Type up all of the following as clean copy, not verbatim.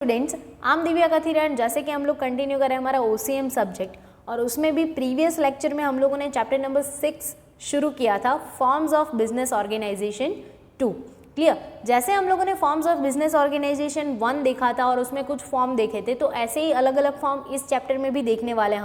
Students, I am Divya Kathiran. जैसे कि हम लोग कंटिन्यू करें हमारा OCM सब्जेक्ट, और उसमें भी प्रीवियस लेक्चर में हम लोगों ने चैप्टर नंबर 6 शुरू किया था, forms of business organization 2। Clear. जैसे हम लोगों ने फॉर्म्स ऑफ बिजनेस ऑर्गेनाइजेशन 1 देखा था और उसमें कुछ फॉर्म देखे थे, तो ऐसे ही अलग अलग फॉर्म इस चैप्टर में भी देखने वाले हैं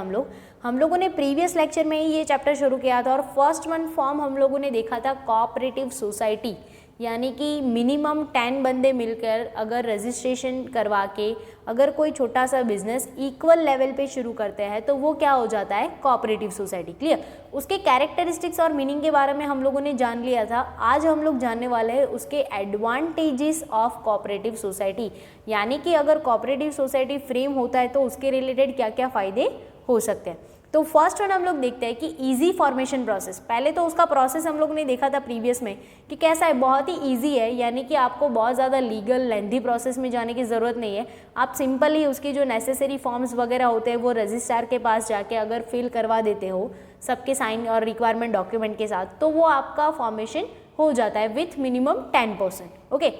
हम लोगों ने प्रीवियस लेक्चर में ही ये चैप्टर शुरू किया था और फर्स्ट वन फॉर्म हम लोगों ने देखा था कोऑपरेटिव सोसाइटी, यानी कि मिनिमम 10 बंदे मिलकर अगर रजिस्ट्रेशन करवा के अगर कोई छोटा सा बिजनेस इक्वल लेवल पे शुरू करते हैं तो वो क्या हो जाता है, कोऑपरेटिव सोसाइटी। क्लियर। उसके कैरेक्टरिस्टिक्स और मीनिंग के बारे में हम लोगों ने जान लिया था। आज हम लोग जानने वाले हैं उसके एडवांटेजेस ऑफ कोऑपरेटिव सोसाइटी, यानी कि अगर कोऑपरेटिव सोसाइटी फ्रेम होता है तो उसके रिलेटेड क्या क्या फ़ायदे हो सकते हैं। तो फर्स्ट वन हम लोग देखते हैं कि इजी फॉर्मेशन प्रोसेस। पहले तो उसका प्रोसेस हम लोग ने देखा था प्रीवियस में कि कैसा है, बहुत ही इजी है, यानी कि आपको बहुत ज़्यादा लीगल लेंथी प्रोसेस में जाने की ज़रूरत नहीं है। आप सिंपल ही उसकी जो नेसेसरी फॉर्म्स वगैरह होते हैं वो रजिस्ट्रार के पास जाके अगर फिल करवा देते हो सबके साइन और रिक्वायरमेंट डॉक्यूमेंट के साथ, तो वो आपका फॉर्मेशन हो जाता है with minimum 10%। Okay.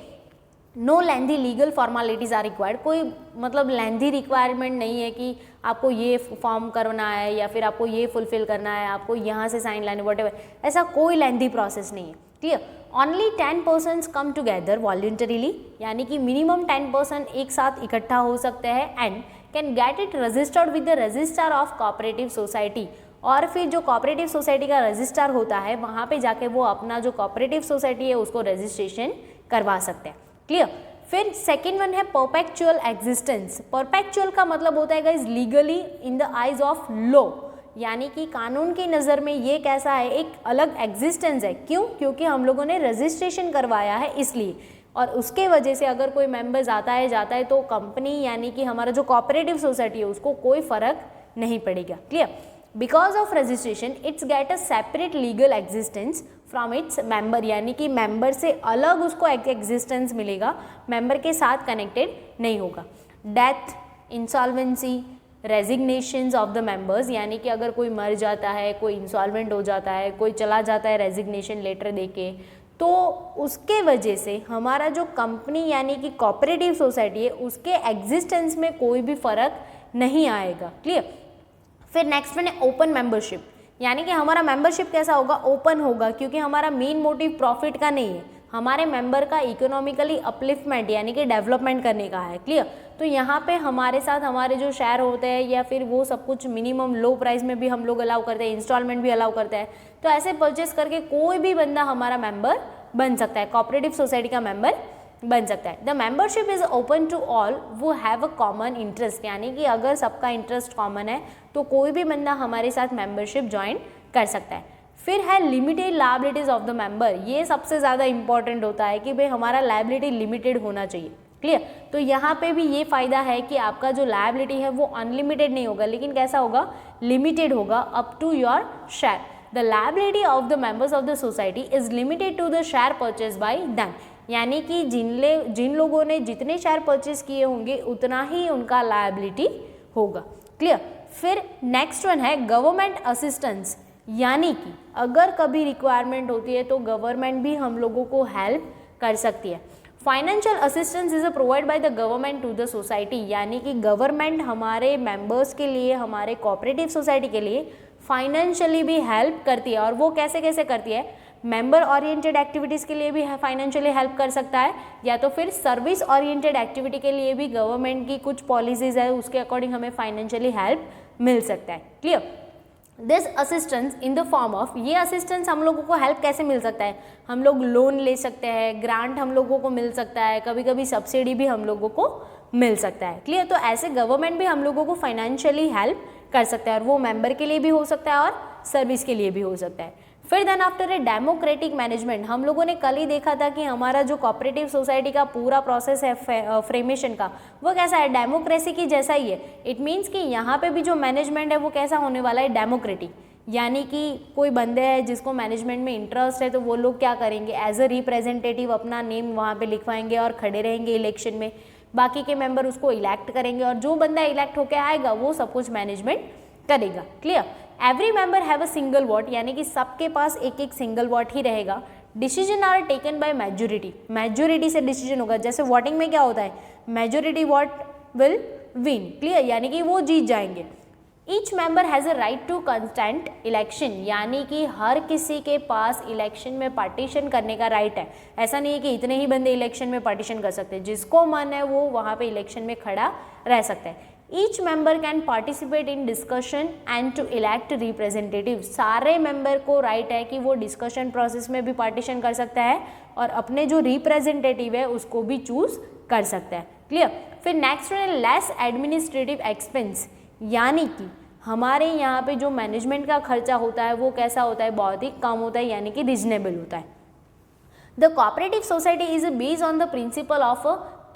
No lengthy legal formalities are required. कोई मतलब लेंथी रिक्वायरमेंट नहीं है कि आपको ये फॉर्म करना है या फिर आपको ये फुलफिल करना है, आपको यहाँ से साइन लाने, वॉट एवर, ऐसा कोई लेंथी प्रोसेस नहीं है। क्लियर। ओनली 10% कम टुगेदर वॉल्यूंटरीली, यानी कि मिनिमम 10% एक साथ इकट्ठा हो सकते हैं and can get it registered with the registrar of cooperative society. और फिर जो कोऑपरेटिव सोसाइटी का रजिस्ट्रार होता है वहाँ पे जाके वो अपना जो कोऑपरेटिव सोसाइटी है उसको रजिस्ट्रेशन करवा सकते हैं। क्लियर। फिर सेकेंड वन है परपेचुअल एग्जिस्टेंस। परपेचुअल का मतलब होता है guys legally in the eyes of law, यानी कि कानून की नज़र में ये कैसा है, एक अलग एग्जिस्टेंस है। क्यों? क्योंकि हम लोगों ने रजिस्ट्रेशन करवाया है इसलिए, और उसके वजह से अगर कोई मेंबर जाता है तो कंपनी यानी कि हमारा जो कोऑपरेटिव सोसाइटी है उसको कोई फर्क नहीं पड़ेगा। Clear. Because of registration it's get a separate legal existence from its member, यानी कि मेंबर से अलग उसको एग्जिस्टेंस मिलेगा, मेंबर के साथ कनेक्टेड नहीं होगा। Death, insolvency, resignations of the members, यानी कि अगर कोई मर जाता है, कोई इंसॉल्वेंट हो जाता है, कोई चला जाता है रेजिग्नेशन लेटर देके, तो उसके वजह से हमारा जो कंपनी यानी कि कोऑपरेटिव सोसाइटी है उसके एग्जिस्टेंस में कोई भी फर्क नहीं आएगा। क्लियर। फिर नेक्स्ट वन है ओपन मेंबरशिप, यानी कि हमारा मेंबरशिप कैसा होगा, ओपन होगा, क्योंकि हमारा मेन मोटिव प्रॉफिट का नहीं है, हमारे मेंबर का इकोनॉमिकली अपलिफ्टमेंट यानी कि डेवलपमेंट करने का है। क्लियर। तो यहाँ पे हमारे साथ हमारे जो शेयर होते हैं या फिर वो सब कुछ मिनिमम लो प्राइस में भी हम लोग अलाउ करते हैं, इंस्टॉलमेंट भी अलाउ करते हैं, तो ऐसे परचेस करके कोई भी बंदा हमारा मेंबर बन सकता है, कोऑपरेटिव सोसाइटी का मेंबर बन सकता है। The membership is open to all who have a common interest, यानी कि अगर सबका इंटरेस्ट कॉमन है तो कोई भी बंदा हमारे साथ मेंबरशिप ज्वाइन कर सकता है। फिर है limited liabilities of the member. ये सबसे ज़्यादा इंपॉर्टेंट होता है कि भाई हमारा लायबिलिटी लिमिटेड होना चाहिए। क्लियर। तो यहाँ पे भी ये फ़ायदा है कि आपका जो लायबिलिटी है वो अनलिमिटेड नहीं होगा, लेकिन कैसा होगा, लिमिटेड होगा up to your share. The liability of the members of the society is limited to the share purchase by them, यानी कि जिन लोगों ने जितने शेयर परचेज किए होंगे उतना ही उनका लायबिलिटी होगा। क्लियर। फिर नेक्स्ट वन है गवर्नमेंट असिस्टेंस, यानी कि अगर कभी रिक्वायरमेंट होती है तो गवर्नमेंट भी हम लोगों को हेल्प कर सकती है। Financial assistance is provide by the government to the society, यानी कि गवर्नमेंट हमारे मेंबर्स के लिए, हमारे कोऑपरेटिव सोसाइटी के लिए फाइनेंशियली भी हेल्प करती है। और वो कैसे कैसे करती है, मेंबर ओरिएंटेड एक्टिविटीज़ के लिए भी फाइनेंशियली हेल्प कर सकता है, या तो फिर सर्विस ओरिएंटेड एक्टिविटी के लिए भी गवर्नमेंट की कुछ पॉलिसीज़ है उसके अकॉर्डिंग हमें फाइनेंशियली हेल्प मिल सकता है। Clear. This assistance in the form of, ये असिस्टेंस हम लोगों को हेल्प कैसे मिल सकता है, हम लोग लोन ले सकते हैं, ग्रांट हम लोगों को मिल सकता है, कभी कभी सब्सिडी भी हम लोगों को मिल सकता है। क्लियर। तो ऐसे गवर्नमेंट भी हम लोगों को फाइनेंशियली हेल्प कर सकता है, और वो मेंबर के लिए भी हो सकता है और सर्विस के लिए भी हो सकता है। फिर then after a democratic management, हम लोगों ने कल ही देखा था कि हमारा जो कोऑपरेटिव सोसाइटी का पूरा प्रोसेस है फ्रेमेशन का, वो कैसा है, डेमोक्रेसी की जैसा ही है। इट मीन्स कि यहाँ पे भी जो मैनेजमेंट है वो कैसा होने वाला है, डेमोक्रेटिक, यानी कि कोई बंदे हैं जिसको मैनेजमेंट में इंटरेस्ट है तो वो लोग क्या करेंगे, एज अ रिप्रेजेंटेटिव अपना नेम वहाँ पे लिखवाएंगे और खड़े रहेंगे इलेक्शन में, बाकी के मेंबर उसको इलेक्ट करेंगे और जो बंदा इलेक्ट होकर आएगा वो सब कुछ मैनेजमेंट करेगा। Clear. Every member have a single vote, यानी कि सबके पास एक एक सिंगल वोट ही रहेगा। Decision are taken by majority, majority से डिसीजन होगा। जैसे वोटिंग में क्या होता है, majority vote will win, clear, यानी कि वो जीत जाएंगे। Each member has a right to constant election, यानी कि हर किसी के पास इलेक्शन में पार्टीशन करने का राइट है। ऐसा नहीं है कि इतने ही बंदे इलेक्शन में पार्टीशन कर सकते हैं, जिसको मन है वो वहाँ पे इलेक्शन में खड़ा रह सकता है। Each member can participate in discussion and to elect representative, सारे मेंबर को राइट है कि वो डिस्कशन प्रोसेस में भी पार्टीशन कर सकता है और अपने जो रिप्रेजेंटेटिव है उसको भी चूज कर सकता है, क्लियर। फिर नेक्स्ट है लेस एडमिनिस्ट्रेटिव एक्सपेंस, यानी कि हमारे यहाँ पे जो मैनेजमेंट का खर्चा होता है वो कैसा होता है, बहुत ही कम होता है, यानी कि रिजनेबल होता है। The cooperative society is based on the principle of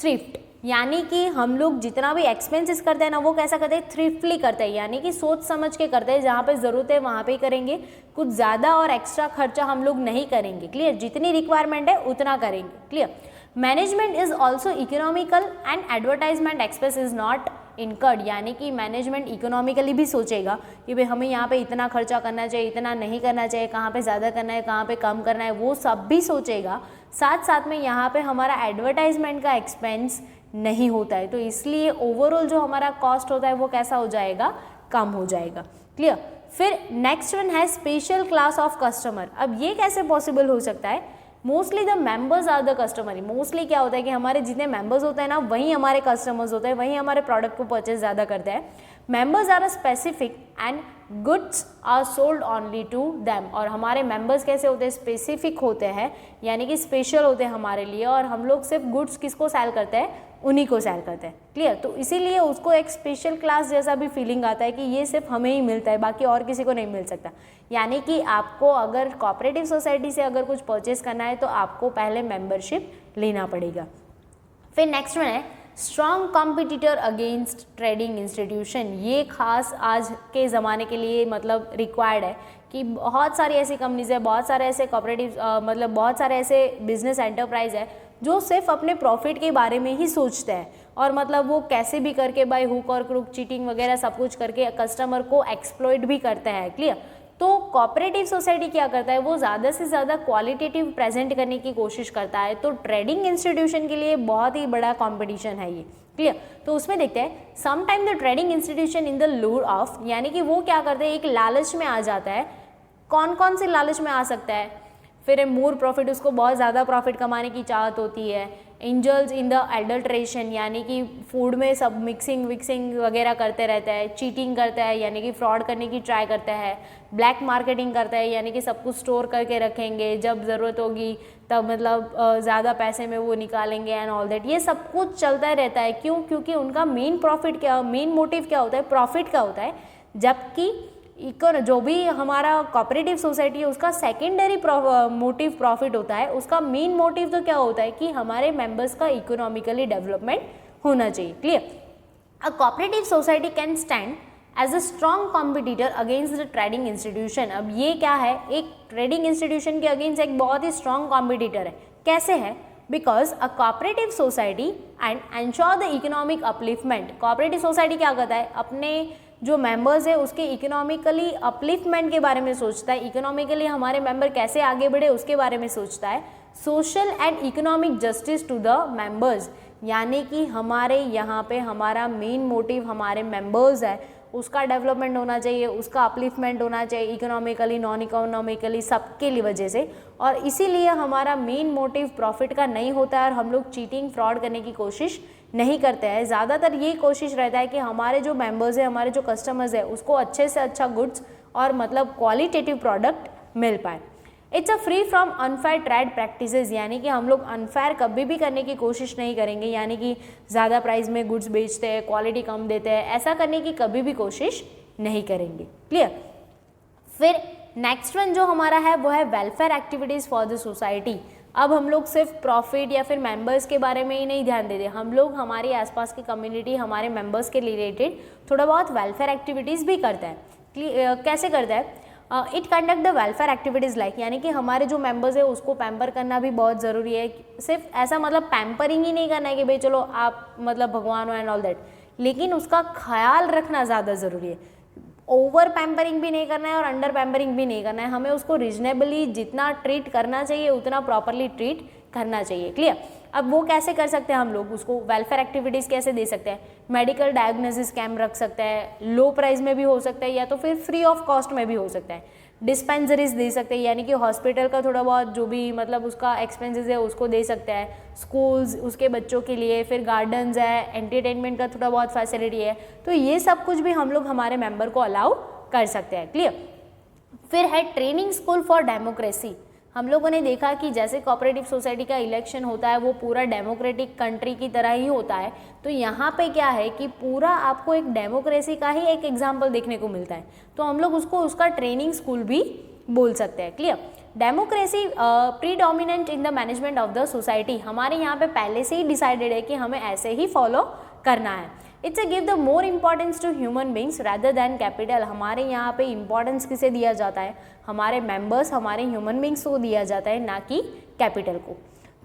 thrift, यानी कि हम लोग जितना भी एक्सपेंसेस करते हैं ना वो कैसा करते हैं, थ्रिफ्टली करते हैं, यानी कि सोच समझ के करते हैं, जहाँ पे ज़रूरत है वहाँ पे ही करेंगे, कुछ ज़्यादा और एक्स्ट्रा खर्चा हम लोग नहीं करेंगे, क्लियर, जितनी रिक्वायरमेंट है उतना करेंगे, clear. Management is also economical and advertisement expense is not incurred, यानी कि मैनेजमेंट इकोनॉमिकली भी सोचेगा कि भाई हमें यहाँ पे इतना खर्चा करना चाहिए, इतना नहीं करना चाहिए, कहाँ पे ज़्यादा करना है, कहाँ पे कम करना है, वो सब भी सोचेगा। साथ साथ में यहाँ पे हमारा एडवर्टाइजमेंट का एक्सपेंस नहीं होता है, तो इसलिए ओवरऑल जो हमारा कॉस्ट होता है वो कैसा हो जाएगा, कम हो जाएगा, क्लियर। फिर नेक्स्ट वन है स्पेशल क्लास ऑफ कस्टमर। अब ये कैसे पॉसिबल हो सकता है, mostly the members are the customer, mostly क्या होता है कि हमारे जितने मेंबर्स होते हैं ना वही हमारे कस्टमर्स होते हैं, वही हमारे प्रोडक्ट को परचेज ज़्यादा करते हैं। Members are a specific and goods are sold only to them, और हमारे मेंबर्स कैसे होते हैं, स्पेसिफिक होते हैं, यानी कि स्पेशल होते हैं हमारे लिए, और हम लोग सिर्फ गुड्स किसको सेल करते हैं, उन्हीं को सेल करते हैं, क्लियर। तो इसीलिए उसको एक स्पेशल क्लास जैसा भी फीलिंग आता है कि ये सिर्फ हमें ही मिलता है, बाकी और किसी को नहीं मिल सकता। यानी कि आपको अगर कोऑपरेटिव सोसाइटी से अगर कुछ परचेज करना है तो आपको पहले मेंबरशिप लेना पड़ेगा। फिर नेक्स्ट वन है strong competitor against trading institution. ये खास आज के ज़माने के लिए मतलब रिक्वायर्ड है कि बहुत सारी ऐसी कंपनीज है, बहुत सारे ऐसे कोऑपरेटिव मतलब बहुत सारे ऐसे बिजनेस एंटरप्राइज है जो सिर्फ अपने प्रॉफिट के बारे में ही सोचते हैं, और मतलब वो कैसे भी करके बाय हुक और क्रुक, चीटिंग वगैरह सब कुछ करके कस्टमर को एक्सप्लॉइट भी करते हैं, क्लियर। तो कोऑपरेटिव सोसाइटी क्या करता है, वो ज़्यादा से ज़्यादा क्वालिटेटिव प्रेजेंट करने की कोशिश करता है, तो ट्रेडिंग इंस्टीट्यूशन के लिए बहुत ही बड़ा कंपटीशन है ये, क्लियर। तो उसमें देखते हैं sometime the trading institution in the lure of, यानी कि वो क्या करते हैं, एक लालच में आ जाता है। कौन कौन से लालच में आ सकता है, फिर मोर प्रॉफिट, उसको बहुत ज़्यादा प्रॉफिट कमाने की चाहत होती है। इंजल्स इन द एडल्ट्रेशन, यानी कि फूड में सब मिक्सिंग विक्सिंग वगैरह करते रहता है। चीटिंग करता है, यानी कि फ्रॉड करने की ट्राई करता है। ब्लैक मार्केटिंग करता है, यानी कि सब कुछ स्टोर करके रखेंगे, जब ज़रूरत होगी तब मतलब ज़्यादा पैसे में वो निकालेंगे एंड ऑल दैट। ये सब कुछ चलता रहता है, क्यों, क्योंकि उनका मेन प्रॉफिट क्या, मेन मोटिव क्या होता है, प्रॉफिट का होता है। जबकि जो भी हमारा कोऑपरेटिव सोसाइटी है उसका सेकेंडरी मोटिव प्रॉफिट होता है, उसका मेन मोटिव तो क्या होता है कि हमारे मेंबर्स का इकोनॉमिकली डेवलपमेंट होना चाहिए, clear. A cooperative society can stand as a strong competitor against the trading institution. अब ये क्या है, एक ट्रेडिंग इंस्टीट्यूशन के अगेंस्ट एक बहुत ही स्ट्रॉन्ग कॉम्पिटिटर है। कैसे है, because a cooperative society and ensure the economic upliftment. Cooperative society क्या करता है, अपने जो मेंबर्स है उसके इकोनॉमिकली अपलिफ्टमेंट के बारे में सोचता है, इकोनॉमिकली हमारे मेंबर कैसे आगे बढ़े उसके बारे में सोचता है। Social and economic justice to the members, यानी कि हमारे यहाँ पे हमारा मेन मोटिव हमारे मेंबर्स है, उसका डेवलपमेंट होना चाहिए, उसका अपलिफ्टमेंट होना चाहिए, इकोनॉमिकली नॉन इकोनॉमिकली सबके लिए वजह से। और इसीलिए हमारा मेन मोटिव प्रॉफिट का नहीं होता है और हम लोग चीटिंग फ्रॉड करने की कोशिश नहीं करते हैं। ज़्यादातर ये कोशिश रहता है कि हमारे जो मेंबर्स है, हमारे जो कस्टमर्स है, उसको अच्छे से अच्छा गुड्स और मतलब क्वालिटेटिव प्रोडक्ट मिल पाए। It's a free from unfair trade practices, यानी कि हम लोग अनफेयर कभी भी करने की कोशिश नहीं करेंगे, यानी कि ज़्यादा प्राइस में गुड्स बेचते हैं, क्वालिटी कम देते हैं, ऐसा करने की कभी भी कोशिश नहीं करेंगे, क्लियर। फिर नेक्स्ट वन जो हमारा है वो है welfare activities for the society. अब हम लोग सिर्फ प्रॉफिट या फिर मेंबर्स के बारे में ही नहीं ध्यान देते, हम लोग हमारे आसपास की कम्युनिटी, हमारे मेंबर्स के रिलेटेड थोड़ा बहुत वेलफेयर एक्टिविटीज़ भी करता है। कैसे करता है, it conduct the welfare activities like, यानी कि हमारे जो मेंबर्स है उसको पैम्पर करना भी बहुत ज़रूरी है। सिर्फ ऐसा मतलब पैम्परिंग ही नहीं करना है कि भाई चलो आप मतलब भगवान हो एंड ऑल दैट, लेकिन उसका ख्याल रखना ज़्यादा ज़रूरी है। ओवर पैम्परिंग भी नहीं करना है और अंडर पैम्परिंग भी नहीं करना है, हमें उसको रीजनेबली जितना ट्रीट करना चाहिए उतना प्रॉपरली ट्रीट करना चाहिए। क्लियर। अब वो कैसे कर सकते हैं हम लोग, उसको वेलफेयर एक्टिविटीज़ कैसे दे सकते हैं, मेडिकल डायग्नोसिस कैंप रख सकते हैं, लो प्राइस में भी हो सकता है या तो फिर फ्री ऑफ कॉस्ट में भी हो सकता है, डिस्पेंसरीज दे सकते हैं यानी कि हॉस्पिटल का थोड़ा बहुत जो भी मतलब उसका एक्सपेंसेस है उसको दे सकते हैं, स्कूल्स उसके बच्चों के लिए, फिर गार्डन्स है, एंटरटेनमेंट का थोड़ा बहुत फैसिलिटी है, तो ये सब कुछ भी हम लोग हमारे मेंबर को अलाउ कर सकते हैं। क्लियर। फिर है ट्रेनिंग स्कूल फॉर डेमोक्रेसी। हम लोगों ने देखा कि जैसे कोऑपरेटिव सोसाइटी का इलेक्शन होता है वो पूरा डेमोक्रेटिक कंट्री की तरह ही होता है, तो यहाँ पे क्या है कि पूरा आपको एक डेमोक्रेसी का ही एक एग्जाम्पल देखने को मिलता है, तो हम लोग उसको उसका ट्रेनिंग स्कूल भी बोल सकते हैं। Clear. Democracy predominant in the management of the society, हमारे यहाँ पे पहले से ही डिसाइडेड है कि हमें ऐसे ही फॉलो करना है। It's a give the more importance to human beings rather than capital, हमारे यहाँ पे इंपॉर्टेंस किसे दिया जाता है, हमारे मेंबर्स हमारे ह्यूमन बींग्स को दिया जाता है, ना कि कैपिटल को।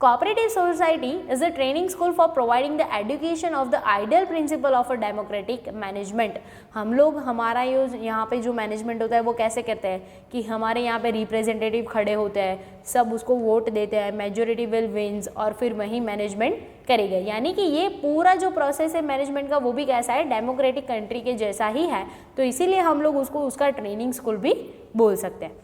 Cooperative society is a training school for providing the education of the ideal principle of a democratic management. हम लोग हमारा यहाँ पे जो मैनेजमेंट होता है वो कैसे करते हैं कि हमारे यहाँ पे रिप्रेजेंटेटिव खड़े होते हैं, सब उसको वोट देते हैं, मेजोरिटी विल विन्स और फिर वही मैनेजमेंट करेगा, यानी कि ये पूरा जो प्रोसेस है मैनेजमेंट का वो भी कैसा है, डेमोक्रेटिक कंट्री के जैसा ही है, तो इसीलिए हम लोग उसको उसका ट्रेनिंग स्कूल भी बोल सकते हैं।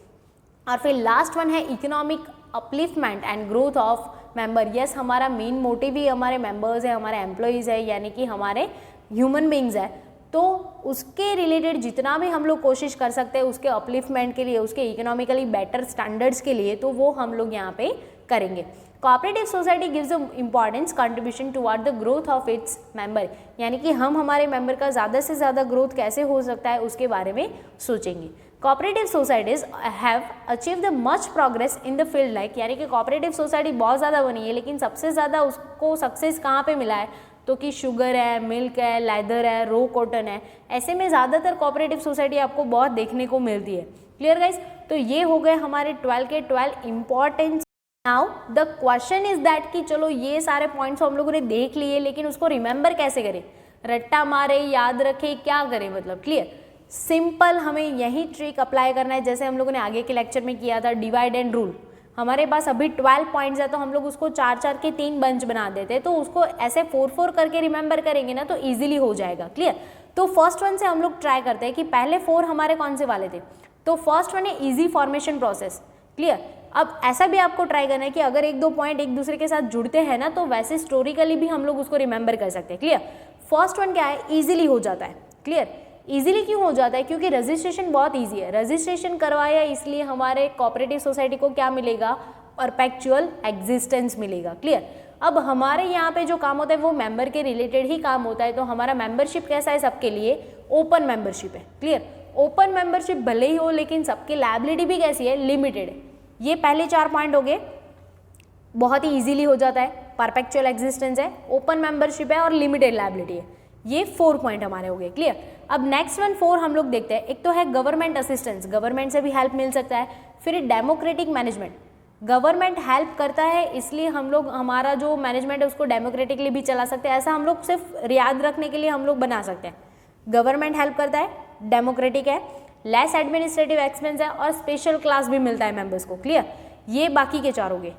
और फिर लास्ट वन है economic upliftment and growth of member. Yes, हमारा मेन मोटिव ही हमारे मेंबर्स है, हमारे एम्प्लॉयज़ है, यानी कि हमारे ह्यूमन बींग्स है, तो उसके रिलेटेड जितना भी हम लोग कोशिश कर सकते हैं उसके अपलिफ्टमेंट के लिए, उसके इकोनॉमिकली बेटर स्टैंडर्ड्स के लिए, तो वो हम लोग यहाँ पे करेंगे। Cooperative society gives a importance contribution toward the growth of its member, यानी कि हम हमारे मेंबर का ज़्यादा से ज़्यादा ग्रोथ कैसे हो सकता है उसके बारे में सोचेंगे। Cooperative societies have achieve the much progress in the field like, यानी कि कोऑपरेटिव सोसाइटी बहुत ज़्यादा बनी है लेकिन सबसे ज़्यादा उसको सक्सेस कहाँ पे मिला है, तो कि शुगर है, मिल्क है, लेदर है, रो कॉटन है, ऐसे में ज़्यादातर कोऑपरेटिव सोसाइटी आपको बहुत देखने को मिलती है। क्लियर गाइस, तो ये हो गए हमारे 12 के 12 important. Now the question is that कि चलो ये सारे पॉइंट्स हम लोगों ने देख लिए, लेकिन उसको रिमेंबर कैसे करें, रट्टा मारे, याद रखें, क्या करें, मतलब क्लियर। सिंपल हमें यही ट्रिक अप्लाई करना है जैसे हम लोगों ने आगे के लेक्चर में किया था, डिवाइड एंड रूल। हमारे पास अभी 12 पॉइंट्स है तो हम लोग उसको 4-4 के 3 बंच बना देते हैं, तो उसको ऐसे 4-4 करके रिमेंबर करेंगे ना तो इजीली हो जाएगा। क्लियर। तो फर्स्ट वन से हम लोग ट्राई करते हैं कि पहले 4 हमारे कौन से वाले थे, तो फर्स्ट वन है इजी फॉर्मेशन प्रोसेस। क्लियर। अब ऐसा भी आपको ट्राई करना है कि अगर 1-2 पॉइंट एक दूसरे के साथ जुड़ते हैं ना तो वैसे हिस्टोरिकली भी हम लोग उसको रिमेंबर कर सकते हैं। क्लियर। फर्स्ट वन क्या है, इजीली हो जाता है। क्लियर। इजीली क्यों हो जाता है, क्योंकि रजिस्ट्रेशन बहुत इजी है। रजिस्ट्रेशन करवाया इसलिए हमारे कोऑपरेटिव सोसाइटी को क्या मिलेगा, परपेचुअल एग्जिस्टेंस मिलेगा। क्लियर। अब हमारे यहाँ पे जो काम होता है वो मेंबर के रिलेटेड ही काम होता है, तो हमारा मेंबरशिप कैसा है, सबके लिए ओपन मेंबरशिप है। क्लियर। ओपन मेंबरशिप भले ही हो लेकिन सबकी लायबिलिटी भी कैसी है, लिमिटेड है। ये पहले 4 पॉइंट हो गए, बहुत ही इजीली हो जाता है, परपेचुअल एग्जिस्टेंस है, ओपन मेंबरशिप है और लिमिटेड लायबिलिटी है। ये 4 पॉइंट हमारे हो गए। क्लियर। अब नेक्स्ट वन 4 हम लोग देखते हैं। एक तो है गवर्नमेंट असिस्टेंस, गवर्नमेंट से भी हेल्प मिल सकता है। फिर डेमोक्रेटिक मैनेजमेंट, गवर्नमेंट हेल्प करता है इसलिए हम लोग हमारा जो मैनेजमेंट है उसको डेमोक्रेटिकली भी चला सकते हैं। ऐसा हम लोग सिर्फ याद रखने के लिए हम लोग बना सकते हैं, गवर्नमेंट हेल्प करता है, डेमोक्रेटिक है, लेस एडमिनिस्ट्रेटिव एक्सपेंस है और स्पेशल क्लास भी मिलता है मेंबर्स को। क्लियर। ये बाकी के 4 हो गए,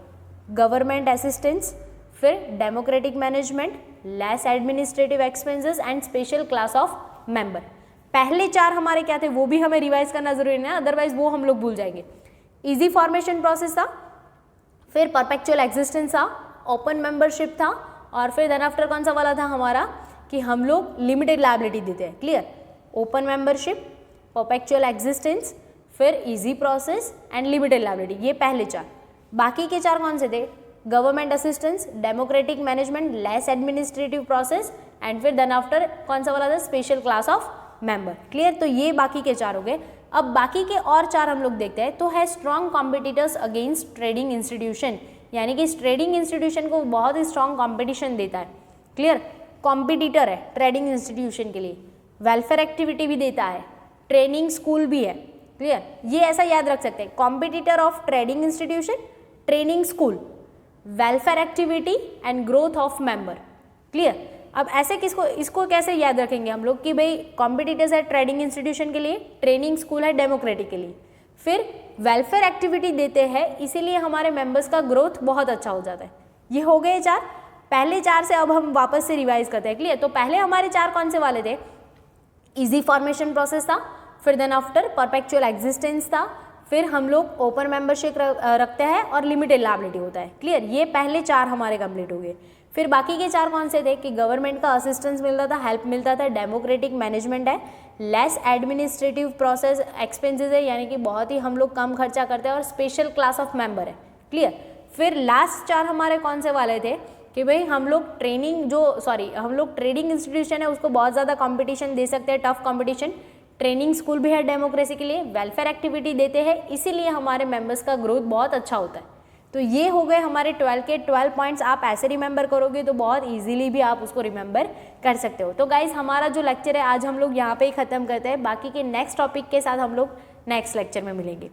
गवर्नमेंट असिस्टेंस, फिर democratic management, less administrative expenses and special class of member. पहले 4 हमारे क्या थे वो भी हमें रिवाइज करना जरूरी है, अदरवाइज वो हम लोग भूल जाएंगे। इजी फॉर्मेशन प्रोसेस था, फिर परपेचुअल एग्जिस्टेंस था, ओपन मेंबरशिप था और फिर देन आफ्टर कौन सा वाला था हमारा कि हम लोग लिमिटेड लायबिलिटी देते हैं। Clear. Open membership, perpetual existence, फिर easy process and limited liability, ये पहले 4। बाकी के 4 कौन से थे, government assistance, democratic management, less administrative process and फिर देन आफ्टर कौन सा वाला था, special class of member. Clear. तो ये बाकी के 4 हो गए। अब बाकी के और 4 हम लोग देखते हैं, तो है strong competitors against trading institution, यानी कि ट्रेडिंग इंस्टीट्यूशन को बहुत ही स्ट्रॉन्ग कॉम्पिटिशन देता है। क्लियर। कॉम्पिटिटर है ट्रेडिंग इंस्टीट्यूशन के लिए, वेलफेयर एक्टिविटी भी देता है, ट्रेनिंग स्कूल भी है। क्लियर। ये ऐसा याद रख सकते हैं, competitor of trading institution, training school, welfare activity and growth of member. Clear. अब ऐसे किसको, इसको कैसे याद रखेंगे हम लोग कि भाई कॉम्पिटिटर्स है ट्रेडिंग इंस्टीट्यूशन के लिए, ट्रेनिंग स्कूल है डेमोक्रेटिक के लिए, फिर वेलफेयर एक्टिविटी देते हैं, इसीलिए हमारे मेंबर्स का ग्रोथ बहुत अच्छा हो जाता है। ये हो गए 4, पहले 4 से अब हम वापस से रिवाइज करते हैं, क्लियर। तो पहले हमारे 4 कौन से वाले थे? इजी फॉर्मेशन प्रोसेस था, फिर देन आफ्टर परपेचुअल एग्जिस्टेंस था, फिर हम लोग ओपन मेंबरशिप रखते हैं और लिमिटेड लायबिलिटी होता है, क्लियर। ये पहले 4 हमारे कंप्लीट हो गए। फिर बाकी के 4 कौन से थे कि गवर्नमेंट का असिस्टेंस मिलता था, हेल्प मिलता था, डेमोक्रेटिक मैनेजमेंट है, लेस एडमिनिस्ट्रेटिव प्रोसेस एक्सपेंसेस है, यानी कि बहुत ही हम लोग कम खर्चा करते हैं, और स्पेशल क्लास ऑफ मेंबर है, क्लियर। फिर लास्ट 4 हमारे कौन से वाले थे कि भाई हम लोग हम लोग ट्रेडिंग इंस्टीट्यूशन है उसको बहुत ज़्यादा कंपटीशन दे सकते हैं, टफ कंपटीशन। ट्रेनिंग स्कूल भी है डेमोक्रेसी के लिए, वेलफेयर एक्टिविटी देते हैं, इसीलिए हमारे मेंबर्स का ग्रोथ बहुत अच्छा होता है। तो ये हो गए हमारे 12 के 12 पॉइंट्स। आप ऐसे रिमेंबर करोगे तो बहुत इजीली भी आप उसको रिमेंबर कर सकते हो। तो गाइज हमारा जो लेक्चर है आज हम लोग यहाँ पे ही ख़त्म करते हैं, बाकी के नेक्स्ट टॉपिक के साथ हम लोग नेक्स्ट लेक्चर में मिलेंगे।